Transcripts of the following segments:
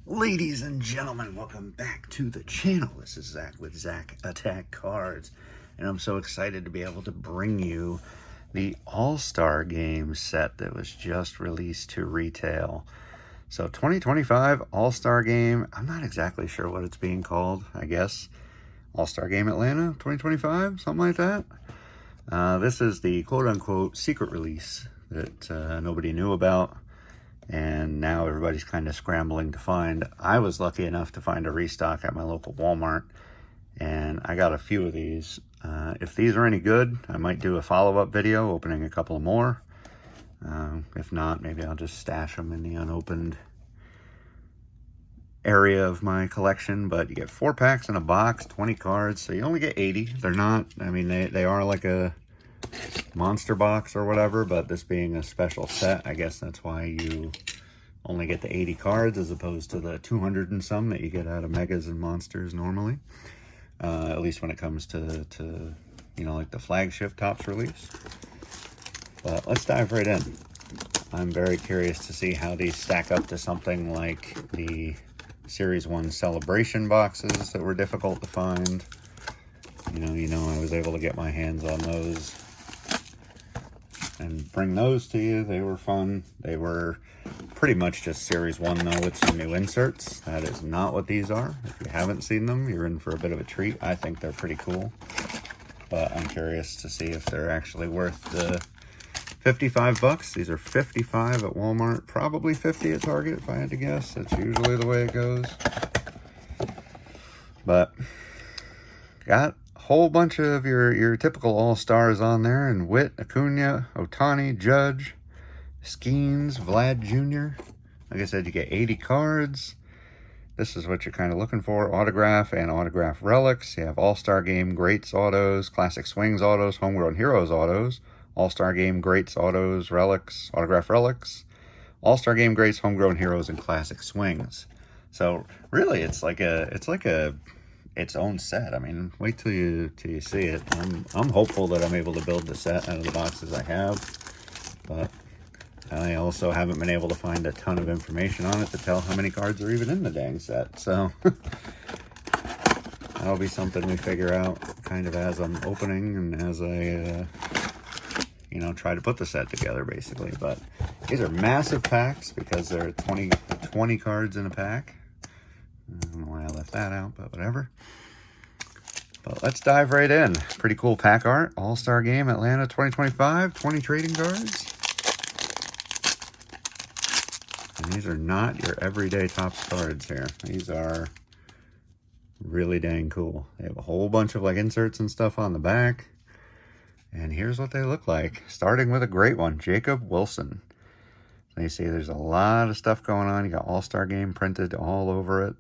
Ladies and gentlemen, welcome back to the channel. This is Zach with Zach Attack Cards, and I'm so excited to be able to bring you the All-Star Game set that was just released to retail. So 2025 All-Star Game, I'm not exactly sure what it's being called, I guess. All-Star Game Atlanta 2025, something like that. This is the quote-unquote secret release that nobody knew about. And now everybody's kind of scrambling to find. I was lucky enough to find a restock at my local Walmart, and I got a few of these. If these are any good, I might do a follow-up video opening a couple more. If not, maybe I'll just stash them in the unopened area of my collection. But you get 4 packs in a box, 20 cards, so you only get 80. They're not, I mean, they are like a monster box or whatever, but this being a special set, I guess that's why you only get the 80 cards as opposed to the 200 and some that you get out of megas and monsters normally, at least when it comes to you know, like the flagship Topps release. But let's dive right in. I'm very curious to see how these stack up to something like the Series 1 celebration boxes that were difficult to find. You know, I was able to get my hands on those and bring those to you. They were fun. They were pretty much just Series 1 though, with some new inserts. That is not what these are. If you haven't seen them, you're in for a bit of a treat. I think they're pretty cool, but I'm curious to see if they're actually worth the 55 bucks. These are 55 at Walmart, probably 50 at Target if I had to guess. That's usually the way it goes. But got whole bunch of your typical all-stars on there, and Witt, Acuna, Ohtani, Judge, Skeens, Vlad Jr. Like I said, you get 80 cards. This is what you're kind of looking for. Autograph and autograph relics. You have All-Star Game Greats autos, Classic Swings autos, Homegrown Heroes autos, All-Star Game Greats autos, relics, autograph relics, All-Star Game Greats, Homegrown Heroes, and Classic Swings. So really, it's like its own set. I mean, wait till you see it. I'm hopeful that I'm able to build the set out of the boxes I have, but I also haven't been able to find a ton of information on it to tell how many cards are even in the dang set. So that'll be something we figure out kind of as I'm opening and as I you know, try to put the set together basically. But these are massive packs because there are 20 cards in a pack. I don't know why I left that out, but whatever. But let's dive right in. Pretty cool pack art. All-Star Game Atlanta 2025. 20 trading cards. And these are not your everyday Topps cards here. These are really dang cool. They have a whole bunch of like inserts and stuff on the back. And here's what they look like. Starting with a great one, Jacob Wilson. So you see there's a lot of stuff going on. You got All-Star Game printed all over it.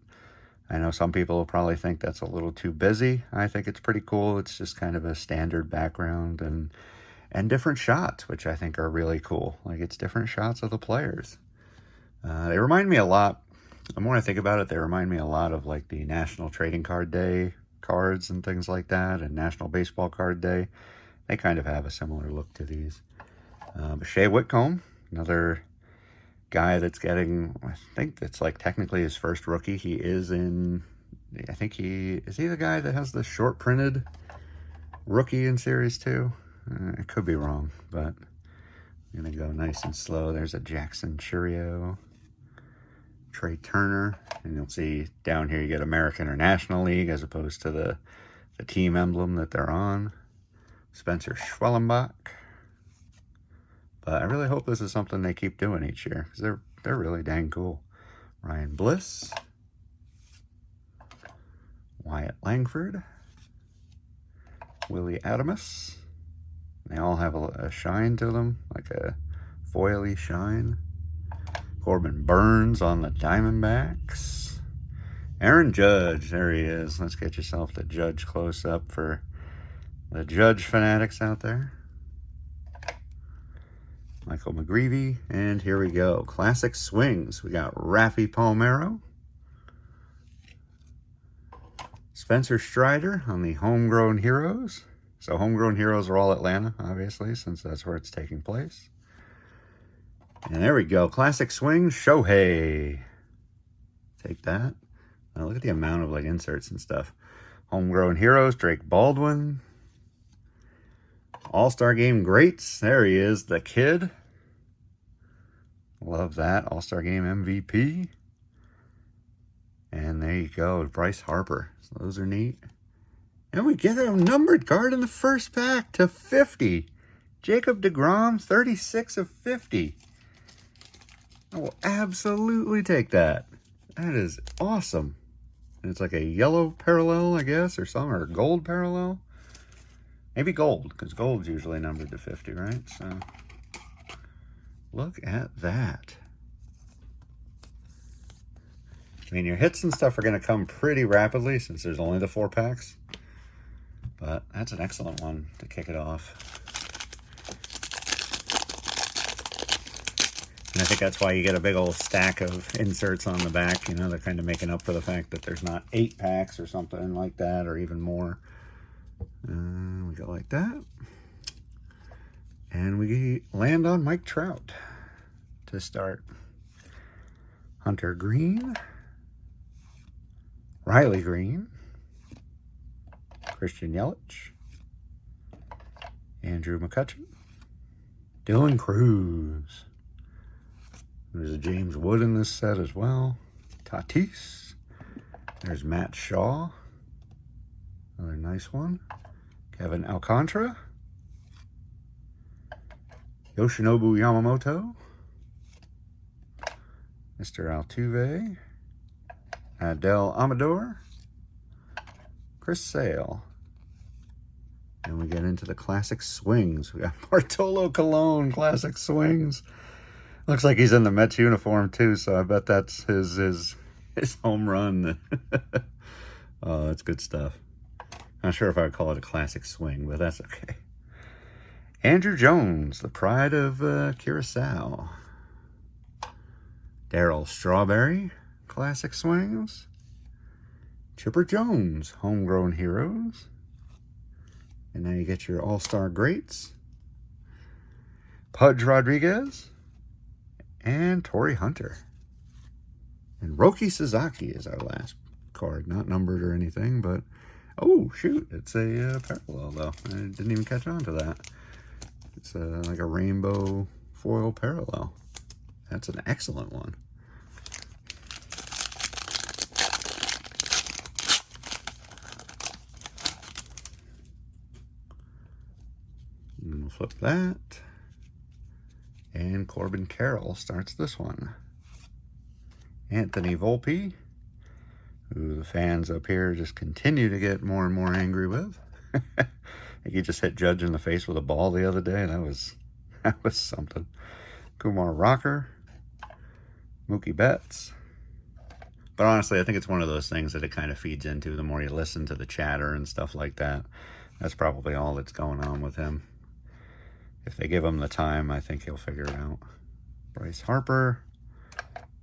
I know some people will probably think that's a little too busy. I think it's pretty cool. It's just kind of a standard background and different shots, which I think are really cool. Like, it's different shots of the players. They remind me a lot, the more I think about it, they remind me a lot of like the National Trading Card Day cards and things like that, and National Baseball Card Day. They kind of have a similar look to these. But Shea Whitcomb, another guy that's getting, I think that's like technically his first rookie. He is in, I think is he the guy that has the short printed rookie in Series 2? I could be wrong, but I'm gonna go nice and slow. There's a Jackson Churio, Trey Turner, and you'll see down here you get American or National League as opposed to the team emblem that they're on. Spencer Schwellenbach. But I really hope this is something they keep doing each year, because they're really dang cool. Ryan Bliss, Wyatt Langford, Willie Adamus. They all have a shine to them, like a foily shine. Corbin Burns on the Diamondbacks. Aaron Judge, there he is. Let's get yourself the Judge close up for the Judge fanatics out there. Michael McGreevy, and here we go. Classic Swings. We got Raffy Palmeiro, Spencer Strider on the Homegrown Heroes. So Homegrown Heroes are all Atlanta, obviously, since that's where it's taking place. And there we go. Classic Swings, Shohei. Take that. Now look at the amount of like inserts and stuff. Homegrown Heroes, Drake Baldwin. All-Star Game Greats. There he is, the kid. Love that. All-Star Game MVP. And there you go, Bryce Harper. So those are neat. And we get a numbered card in the first pack to 50. Jacob deGrom, 36 of 50. I will absolutely take that. That is awesome. And it's like a yellow parallel, I guess, or some, or gold parallel. Maybe gold, because gold's usually numbered to 50, right? So, look at that. I mean, your hits and stuff are going to come pretty rapidly since there's only the 4 packs. But that's an excellent one to kick it off. And I think that's why you get a big old stack of inserts on the back. You know, they're kind of making up for the fact that there's not 8 packs or something like that, or even more. We go like that. And we land on Mike Trout to start. Hunter Green. Riley Green. Christian Yelich. Andrew McCutchen. Dylan Cruz. There's a James Wood in this set as well. Tatis. There's Matt Shaw. Another nice one. Kevin Alcantara. Yoshinobu Yamamoto. Mr. Altuve. Adele Amador. Chris Sale. And we get into the classic swings. We got Bartolo Colon classic swings. Looks like he's in the Mets uniform too, so I bet that's his home run. Oh, that's good stuff. Not sure if I would call it a classic swing, but that's okay. Andrew Jones, the pride of Curacao. Darryl Strawberry, classic swings. Chipper Jones, homegrown heroes. And now you get your all-star greats. Pudge Rodriguez. And Torrey Hunter. And Roki Sasaki is our last card. Not numbered or anything, but... Oh, shoot. It's a parallel, though. I didn't even catch on to that. It's like a rainbow foil parallel. That's an excellent one. And we'll flip that. And Corbin Carroll starts this one. Anthony Volpe, who the fans up here just continue to get more and more angry with. I think he just hit Judge in the face with a ball the other day. That was something. Kumar Rocker, Mookie Betts. But honestly, I think it's one of those things that it kind of feeds into the more you listen to the chatter and stuff like that. That's probably all that's going on with him. If they give him the time, I think he'll figure it out. Bryce Harper,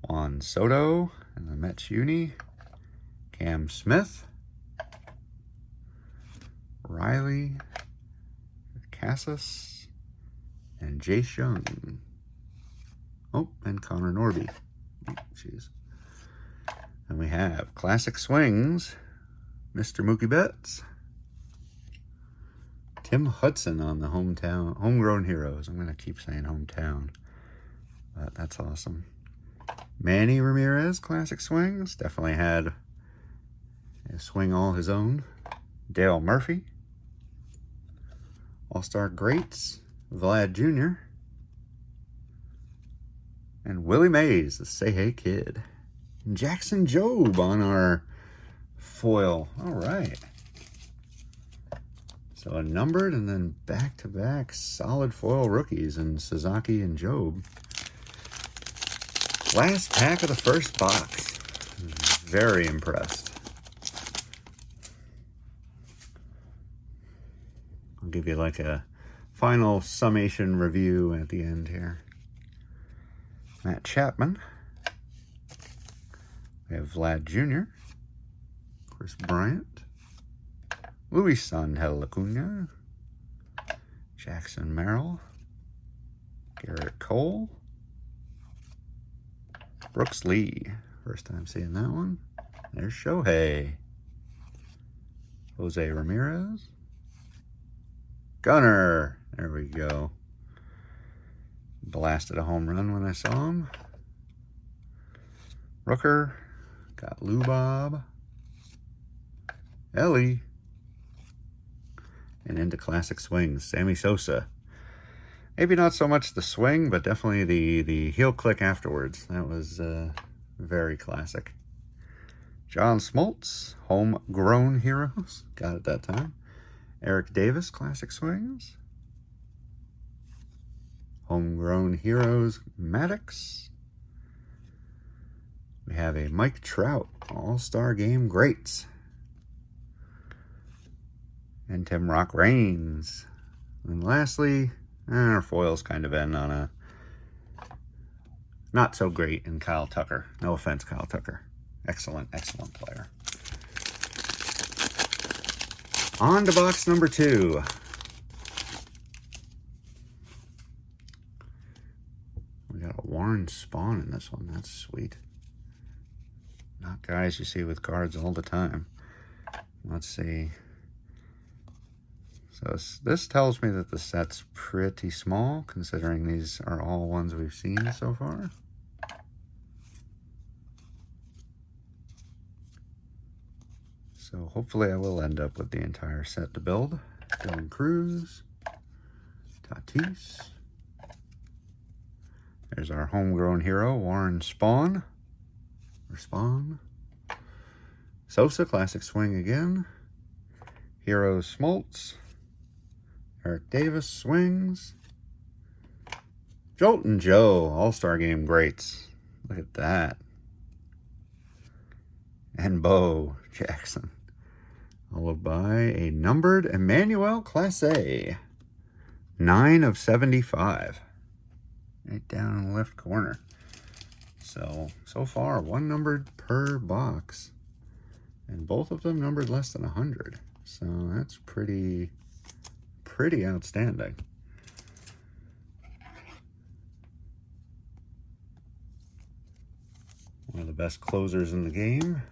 Juan Soto, and the Mets uni. Cam Smith, Riley, Cassis, and Jace Young. Oh, and Connor Norby. Jeez. And we have classic swings, Mr. Mookie Betts. Tim Hudson on the homegrown heroes. I'm going to keep saying hometown, but that's awesome. Manny Ramirez, classic swings. Definitely had a swing all his own. Dale Murphy. All-Star Greats. Vlad Jr. And Willie Mays, the Say Hey Kid. And Jackson Jobe on our foil. All right. So a numbered and then back-to-back solid foil rookies in Sasaki and Jobe. Last pack of the first box. Very impressed. I'll give you like a final summation review at the end here. Matt Chapman. We have Vlad Jr. Chris Bryant. Luis Angel Acuna. Jackson Merrill. Garrett Cole. Brooks Lee. First time seeing that one. There's Shohei. Jose Ramirez. Gunner. There we go. Blasted a home run when I saw him. Rooker. Got Lubob. Ellie. And into classic swings. Sammy Sosa. Maybe not so much the swing, but definitely the heel click afterwards. That was very classic. John Smoltz, Homegrown Heroes. Got it that time. Eric Davis, classic swings. Homegrown Heroes, Maddox. We have a Mike Trout, All-Star Game Greats. And Tim Rock Reigns. And lastly, our foils kind of end on a not so great in Kyle Tucker. No offense, Kyle Tucker. Excellent, excellent player. On to box number 2. We got a Warren Spahn in this one. That's sweet. Not guys you see with cards all the time. Let's see. So this tells me that the set's pretty small, considering these are all ones we've seen so far. So hopefully I will end up with the entire set to build. Dylan Cruz, Tatis. There's our homegrown hero, Warren Spahn. Or Spawn. Sosa, classic swing again. Hero Smoltz. Eric Davis swings. Jolton Joe, All-Star Game Greats. Look at that. And Bo Jackson. Followed by a numbered Emmanuel Class A. 9 of 75. Right down in the left corner. So far, 1 numbered per box. And both of them numbered less than 100. So that's pretty outstanding. One of the best closers in the game.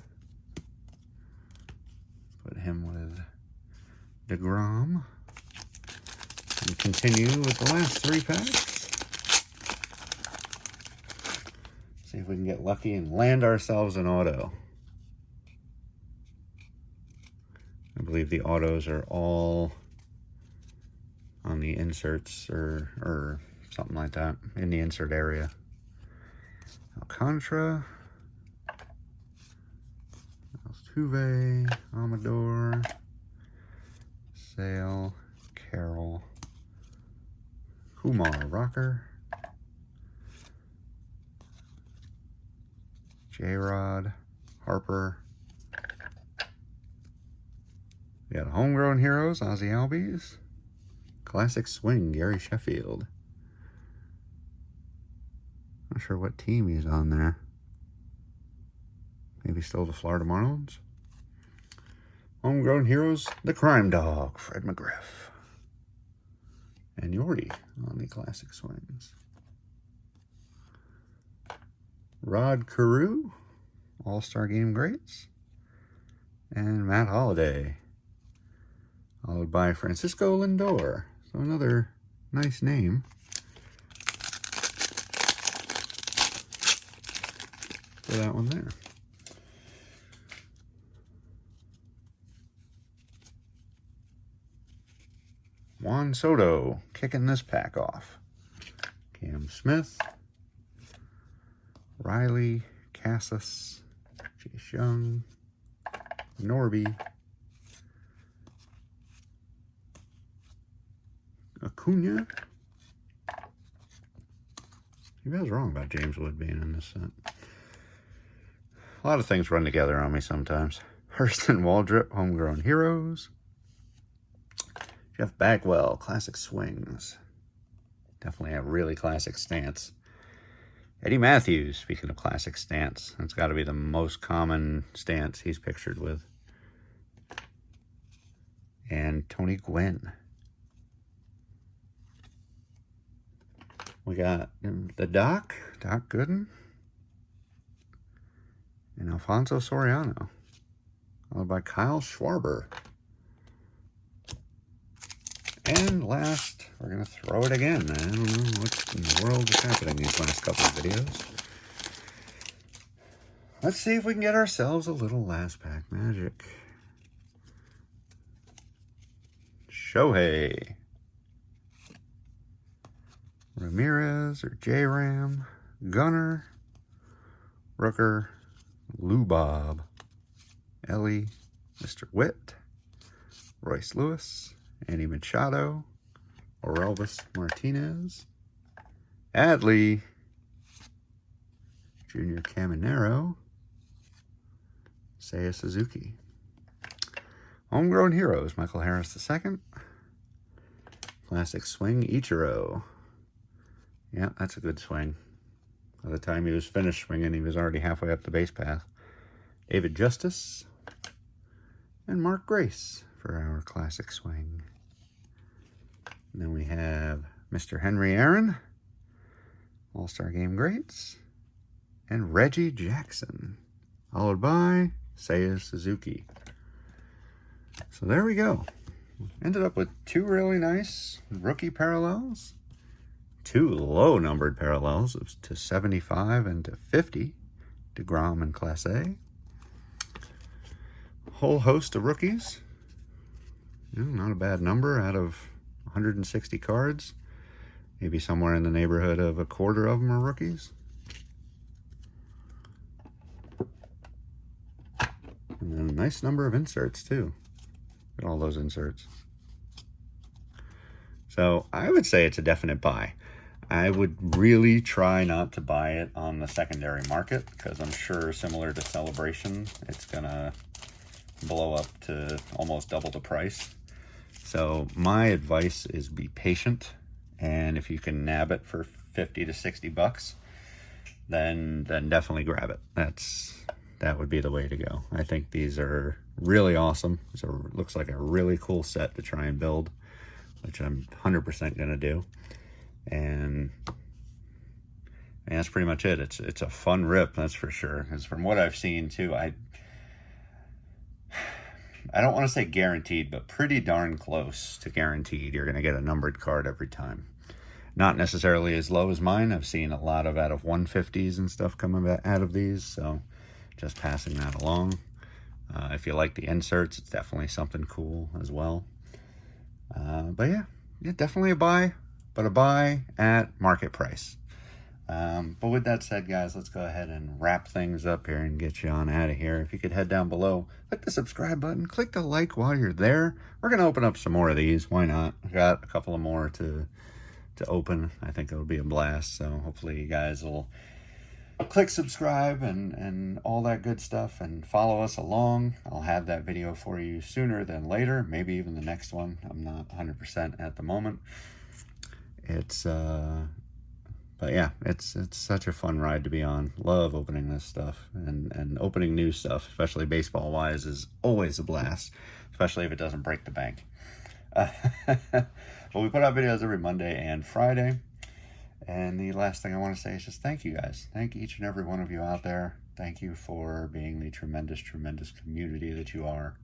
Put him with DeGrom. And continue with the last 3 packs. See if we can get lucky and land ourselves an auto. I believe the autos are all on the inserts or something like that in the insert area. Alcantara, Altuve, Amador, Sale, Carroll, Kumar Rocker, J-Rod, Harper. We got Homegrown Heroes, Ozzie Albies. Classic Swing, Gary Sheffield. Not sure what team he's on there. Maybe still the Florida Marlins. Homegrown Heroes, the Crime Dog, Fred McGriff. And Yordi on the Classic Swings. Rod Carew, All-Star Game Greats. And Matt Holliday. Followed by Francisco Lindor. So another nice name. For that one there. Juan Soto kicking this pack off. Cam Smith. Riley. Cassis. Chase Young. Norby. Acuna. Maybe I was wrong about James Wood being in this set. A lot of things run together on me sometimes. Hurston Waldrip, Homegrown Heroes. Jeff Bagwell, Classic Swings. Definitely a really classic stance. Eddie Matthews, speaking of classic stance. That's got to be the most common stance he's pictured with. And Tony Gwynn. We got the Doc Gooden. and Alfonso Soriano, followed by Kyle Schwarber. And last, we're going to throw it again. I don't know what in the world is happening these last couple of videos. Let's see if we can get ourselves a little last pack magic. Shohei, Ramirez or J-Ram, Gunner, Rooker, Lou Bob, Ellie, Mr. Witt, Royce Lewis, Andy Machado, Orelvis Martinez, Adley, Junior Caminero, Seiya Suzuki. Homegrown Heroes, Michael Harris II. Classic Swing, Ichiro. Yeah, that's a good swing. By the time he was finished swinging, he was already halfway up the base path. David Justice. And Mark Grace for our Classic Swing. And then we have Mr. Henry Aaron. All-Star Game Greats. And Reggie Jackson. Followed by Seiya Suzuki. So there we go. Ended up with two really nice rookie parallels. Two low-numbered parallels to 75 and to 50. DeGrom and Class A. Whole host of rookies. Not a bad number out of 160 cards. Maybe somewhere in the neighborhood of a quarter of them are rookies. And then a nice number of inserts too. Look at all those inserts. So I would say it's a definite buy. I would really try not to buy it on the secondary market because I'm sure similar to Celebration, it's gonna blow up to almost double the price. So my advice is be patient, and if you can nab it for 50 to 60 bucks, then definitely grab it. That would be the way to go. I think these are really awesome. So it looks like a really cool set to try and build, which I'm 100% gonna do. And that's pretty much it. It's a fun rip, that's for sure. Because from what I've seen too, I don't want to say guaranteed, but pretty darn close to guaranteed you're gonna get a numbered card every time. Not necessarily as low as mine. I've seen a lot of out of 150s and stuff coming out of these, so just passing that along. If you like the inserts, it's definitely something cool as well. But yeah, definitely a buy, but a buy at market price. But with that said, guys, let's go ahead and wrap things up here and get you on out of here. If you could head down below, click the subscribe button, click the like while you're there. We're going to open up some more of these. Why not? I got a couple of more to open. I think it'll be a blast. So hopefully you guys will click subscribe and all that good stuff and follow us along. I'll have that video for you sooner than later, maybe even the next one. I'm not 100% at the moment. But yeah, it's such a fun ride to be on. Love opening this stuff, and opening new stuff, especially baseball wise, is always a blast, especially if it doesn't break the bank. But we put out videos every Monday and Friday. And the last thing I want to say is just thank you guys. Thank each and every one of you out there. Thank you for being the tremendous, tremendous community that you are.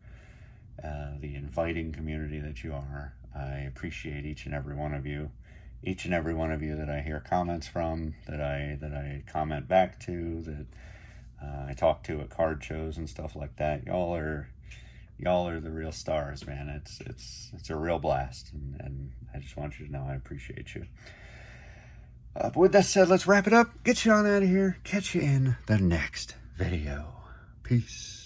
The inviting community that you are. I appreciate each and every one of you. Each and every one of you that I hear comments from, that I comment back to, that I talk to at card shows and stuff like that. Y'all are the real stars, man. It's a real blast, and I just want you to know I appreciate you. But with that said, let's wrap it up. Get you on out of here. Catch you in the next video. Peace.